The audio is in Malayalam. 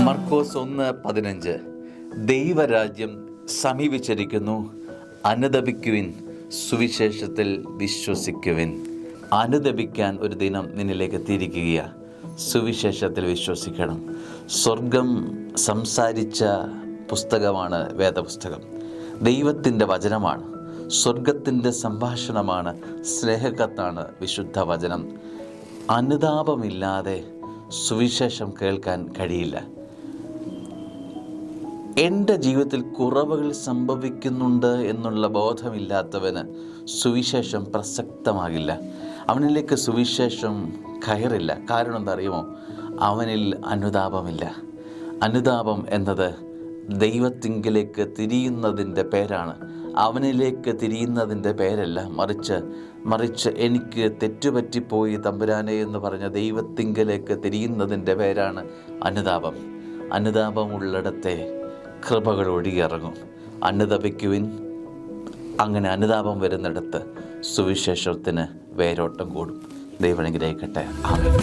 മർക്കോസ് 1:15 ദൈവരാജ്യം സമീപിച്ചിരിക്കുന്നു, അനുതപിക്കുവിൻ, സുവിശേഷത്തിൽ വിശ്വസിക്കുവിൻ. അനുതപിക്കാൻ ഒരു ദിനം നിന്നിലേക്ക് എത്തിയിരിക്കുകയാണ്. സുവിശേഷത്തിൽ വിശ്വസിക്കണം. സ്വർഗം സംസാരിച്ച പുസ്തകമാണ് വേദപുസ്തകം. ദൈവത്തിൻ്റെ വചനമാണ്, സ്വർഗത്തിൻ്റെ സംഭാഷണമാണ്, സ്നേഹക്കത്താണ് വിശുദ്ധ വചനം. അനുതാപമില്ലാതെ സുവിശേഷം കേൾക്കാൻ കഴിയില്ല. എൻ്റെ ജീവിതത്തിൽ കുറവുകൾ സംഭവിക്കുന്നുണ്ട് എന്നുള്ള ബോധമില്ലാത്തവന് സുവിശേഷം പ്രസക്തമാകില്ല. അവനിലേക്ക് സുവിശേഷം കയറില്ല. കാരണം എന്താ അറിയുമോ? അവനിൽ അനുതാപമില്ല. അനുതാപം എന്നത് ദൈവത്തിങ്കിലേക്ക് തിരിയുന്നതിൻ്റെ പേരാണ്. അവനിലേക്ക് തിരിയുന്നതിൻ്റെ പേരല്ല, മറിച്ച് എനിക്ക് തെറ്റുപറ്റിപ്പോയി തമ്പുരാനെ എന്ന് പറഞ്ഞ ദൈവത്തിങ്കിലേക്ക് തിരിയുന്നതിൻ്റെ പേരാണ് അനുതാപം. അനുതാപമുള്ളിടത്തെ കൃപകൾ ഒഴുകിയിറങ്ങും. അനുതപിക്കുവിൻ. അങ്ങനെ അനുതാപം വരുന്നിടത്ത് സുവിശേഷത്തിന് വേരോട്ടം കൂടും. ദൈവം അനുഗ്രഹിക്കട്ടെ. ആമേൻ.